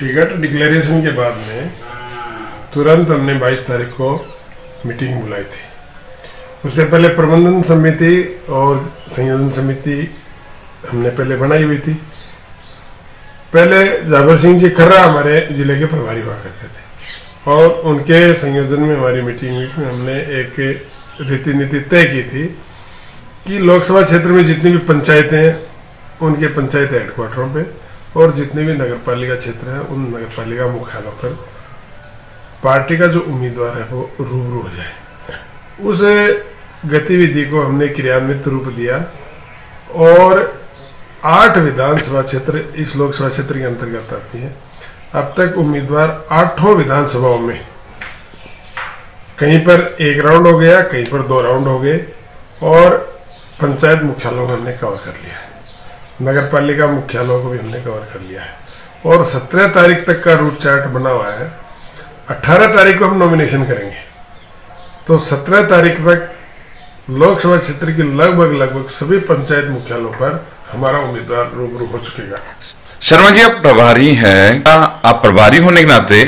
Ticket declaration के बाद में तुरंत हमने 22 तारीख को मीटिंग बुलाई थी। उससे पहले प्रबंधन समिति और संयोजन समिति हमने पहले बनाई हुई थी। पहले जाबर सिंह जी खर्रा हमारे जिले के प्रभारी हुआ करते थे और उनके संयोजन में हमारी मीटिंग हुई में हमने एक रीति नीति तय की थी कि लोकसभा क्षेत्र में जितनी भी पंचायतें हैं उनके पंचायत हेडक्वार्टरों पे और जितने भी नगरपालिका क्षेत्र हैं उन नगरपालिका मुख्यालयों पर पार्टी का जो उम्मीदवार है वो रूबरू हो जाए। उस गतिविधि को हमने क्रियान्वित रूप दिया और 8 विधानसभा क्षेत्र इस लोकसभा क्षेत्र के अंतर्गत आती हैं। अब तक उम्मीदवार 8 विधानसभाओं में कहीं पर 1 राउंड हो गया, कहीं पर 2 राउंड हो गए और पंचायत मुख्यालयों को हमने कवर कर लिया है। नगरपालिका मुख्यालयों को भी हमने कवर कर लिया है और 17 तारीख तक का रूट चार्ट बना हुआ है। 18 तारीख को हम नॉमिनेशन करेंगे तो 17 तारीख तक लोकसभा क्षेत्र की लगभग सभी पंचायत मुख्यालयों पर हमारा उम्मीदवार रूबरू हो चुकेगा। शर्मा जी, आप प्रभारी हैं, आप प्रभारी होने के नाते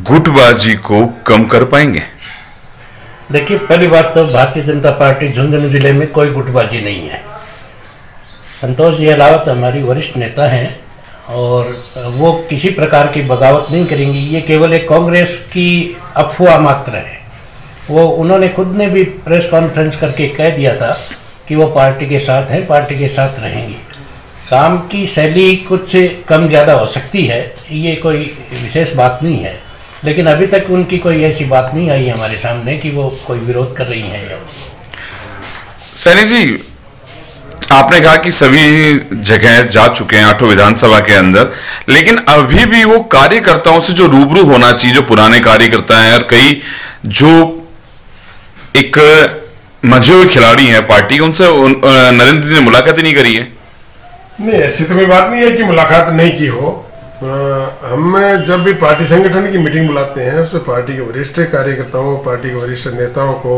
गुटबाजी को कम कर पाएंगे? देखिए, पहली बात तो भारतीय जनता पार्टी झुंझुनू जिले में कोई गुटबाजी नहीं है। संतोष जी अहलावत हमारी वरिष्ठ नेता हैं और वो किसी प्रकार की बगावत नहीं करेंगी। ये केवल एक कांग्रेस की अफवाह मात्र है। वो उन्होंने खुद ने भी प्रेस कॉन्फ्रेंस करके कह दिया था कि वो पार्टी के साथ हैं, पार्टी के साथ रहेंगी। काम की शैली कुछ कम ज़्यादा हो सकती है, ये कोई विशेष बात नहीं है, लेकिन अभी तक उनकी कोई ऐसी बात नहीं आई हमारे सामने कि वो कोई विरोध कर रही हैं। सैनी जी, आपने कहा कि सभी जगह जा चुके हैं 8 विधानसभा के अंदर, लेकिन अभी भी वो कार्यकर्ताओं से जो रूबरू होना चाहिए, जो पुराने कार्यकर्ता हैं और कई जो एक मजे हुए खिलाड़ी हैं पार्टी, उनसे नरेंद्र जी ने मुलाकात ही नहीं करी है। नहीं, ऐसी तो कोई बात नहीं है कि मुलाकात नहीं की हो। हम जब भी पार्टी संगठन की मीटिंग बुलाते हैं उसमें पार्टी के वरिष्ठ कार्यकर्ताओं, पार्टी के वरिष्ठ नेताओं को,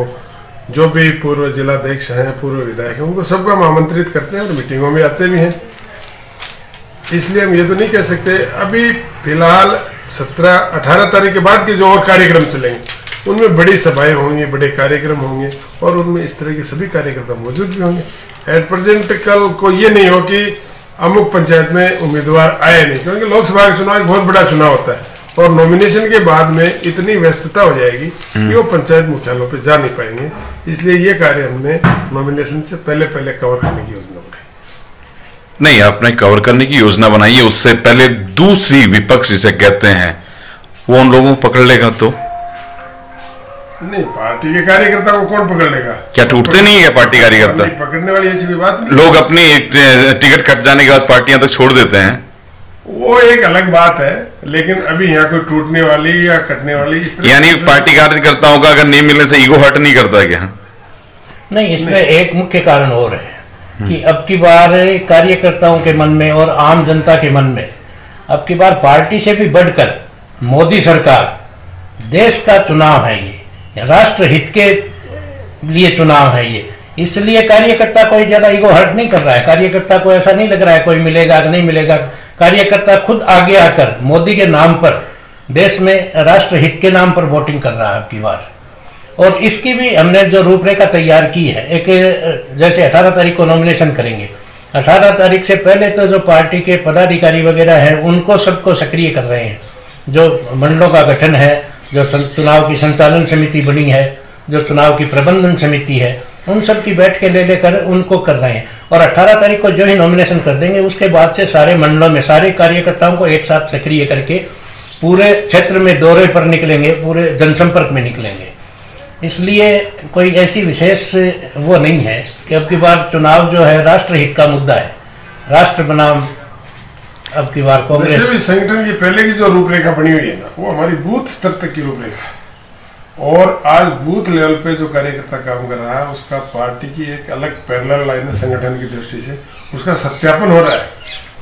जो भी पूर्व जिलाध्यक्ष हैं, पूर्व विधायक हैं, उनको सबको हम आमंत्रित करते हैं और मीटिंगों में आते भी हैं। इसलिए हम ये तो नहीं कह सकते। अभी फिलहाल 17-18 तारीख के बाद के जो और कार्यक्रम चलेंगे उनमें बड़ी सभाएं होंगी, बड़े कार्यक्रम होंगे और उनमें इस तरह के सभी कार्यकर्ता मौजूद भी होंगे। एट प्रेजेंट कल को ये नहीं हो कि अमुक पंचायत में उम्मीदवार आए नहीं, क्योंकि लोकसभा का चुनाव एक बहुत बड़ा चुनाव होता है और नॉमिनेशन के बाद में इतनी व्यस्तता हो जाएगी कि वो पंचायत मुख्यालयों पे जा नहीं पाएंगे। इसलिए ये कार्य हमने नॉमिनेशन से पहले कवर करने की योजना बनाई। नहीं, आपने कवर करने की योजना बनाई है, उससे पहले दूसरी विपक्ष जिसे कहते हैं वो उन लोगों को पकड़ लेगा तो? नहीं, पार्टी के कार्यकर्ता को कौन पकड़ लेगा? क्या टूटते नहीं है पार्टी कार्यकर्ता? पकड़ने वाली ऐसी कोई बात नहीं। लोग अपनी टिकट कट जाने के बाद पार्टियां तक छोड़ देते हैं, वो एक अलग बात है, लेकिन अभी यहाँ कोई टूटने वाली या कटने वाली इस तरह, यानी पार्टी कार्यकर्ताओं का अगर नहीं मिलने से ईगो हर्ट नहीं करता क्या? नहीं, इसमें एक मुख्य कारण और है कि अब की बार कार्यकर्ताओं के मन में और आम जनता के मन में अब की बार पार्टी से भी बढ़कर मोदी सरकार, देश का चुनाव है, ये राष्ट्र हित के लिए चुनाव है ये, इसलिए कार्यकर्ता कोई ज्यादा ईगो हर्ट नहीं कर रहा है। कार्यकर्ता को ऐसा नहीं लग रहा है कोई मिलेगा कि नहीं मिलेगा। कार्यकर्ता खुद आगे आकर मोदी के नाम पर, देश में राष्ट्र हित के नाम पर वोटिंग कर रहा है अब की बार। और इसकी भी हमने जो रूपरेखा तैयार की है, एक जैसे 18 तारीख को नॉमिनेशन करेंगे, 18 तारीख से पहले तो जो पार्टी के पदाधिकारी वगैरह हैं उनको सबको सक्रिय कर रहे हैं। जो मंडलों का गठन है, जो चुनाव की संचालन समिति बनी है, जो चुनाव की प्रबंधन समिति है, उन सब की बैठकें ले लेकर उनको कर रहे हैं। और 18 तारीख को जो ही नॉमिनेशन कर देंगे उसके बाद से सारे मंडलों में सारे कार्यकर्ताओं को एक साथ सक्रिय करके पूरे क्षेत्र में दौरे पर निकलेंगे, पूरे जनसंपर्क में निकलेंगे। इसलिए कोई ऐसी विशेष वो नहीं है कि अब की बार चुनाव जो है राष्ट्रहित का मुद्दा है, राष्ट्र बनाम अब की बार कांग्रेस। वैसे भी संगठन की पहले की जो रूपरेखा बनी हुई है ना, वो हमारी बूथ स्तर तक की रूपरेखा है और आज बूथ लेवल पे जो कार्यकर्ता काम कर रहा है उसका पार्टी की एक अलग पैरेलल लाइन है संगठन की दृष्टि से, उसका सत्यापन हो रहा है।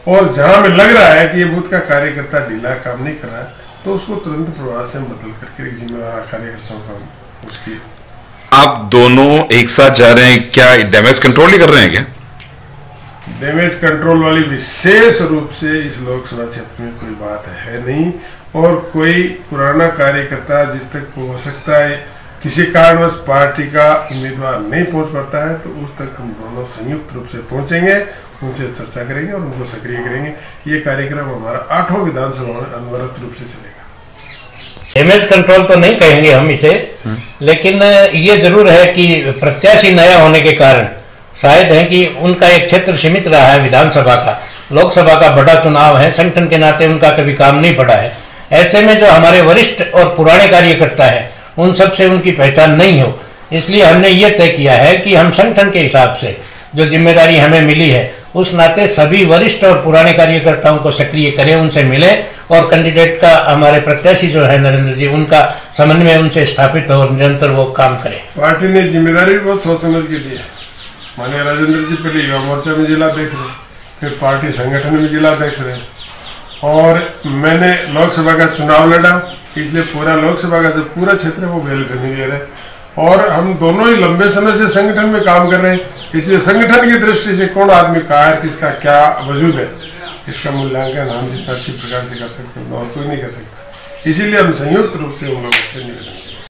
और जहां में लग रहा है कि ये बूथ का कार्यकर्ता ढीला काम नहीं कर रहा है तो उसको तुरंत प्रभाव से बदल करके एक जिम्मेदार कार्यकर्ताओं का उसकी। आप दोनों एक साथ जा रहे हैं, क्या डैमेज कंट्रोल ही कर रहे हैं क्या? डैमेज कंट्रोल वाली विशेष रूप से इस लोकसभा क्षेत्र में कोई बात है नहीं, और कोई पुराना कार्यकर्ता जिस तक हो सकता है किसी कारणवश पार्टी का उम्मीदवार नहीं पहुंच पाता है, तो उस तक हम दोनों संयुक्त रूप से पहुंचेंगे, उनसे चर्चा करेंगे और उनको सक्रिय करेंगे। ये कार्यक्रम हमारा 8 विधानसभा में अनवरत रूप से चलेगा। डैमेज कंट्रोल तो नहीं कहेंगे हम इसे, लेकिन ये जरूर है कि प्रत्याशी नया होने के कारण शायद है कि उनका एक क्षेत्र सीमित रहा है विधानसभा का, लोकसभा का बड़ा चुनाव है, संगठन के नाते उनका कभी काम नहीं पड़ा है। ऐसे में जो हमारे वरिष्ठ और पुराने कार्यकर्ता है उन सब से उनकी पहचान नहीं हो, इसलिए हमने ये तय किया है कि हम संगठन के हिसाब से जो जिम्मेदारी हमें मिली है उस नाते सभी वरिष्ठ और पुराने कार्यकर्ताओं को सक्रिय करें, उनसे मिलें और कैंडिडेट का हमारे प्रत्याशी जो है नरेंद्र जी, उनका समन्वय उनसे स्थापित और निरंतर वो काम करें। पार्टी ने जिम्मेदारी भी बहुत सोच समझ के दी है। माननीय राजेंद्र जी पहले युवा मोर्चा में जिला देख रहे, फिर पार्टी संगठन में जिला देख रहे, और मैंने लोकसभा का चुनाव लड़ा, इसलिए पूरा लोकसभा का जो पूरा क्षेत्र है वो वेल करने दे रहे, और हम दोनों ही लंबे समय से संगठन में काम कर रहे हैं, इसलिए संगठन की दृष्टि से कौन आदमी कहाँ है, किसका क्या वजूद है, इसका मूल्यांकन हम जितना अच्छी प्रकार से कर सकते हैं और कोई नहीं कर सकता। इसीलिए हम संयुक्त रूप से उन लोगों से निवेदन करेंगे।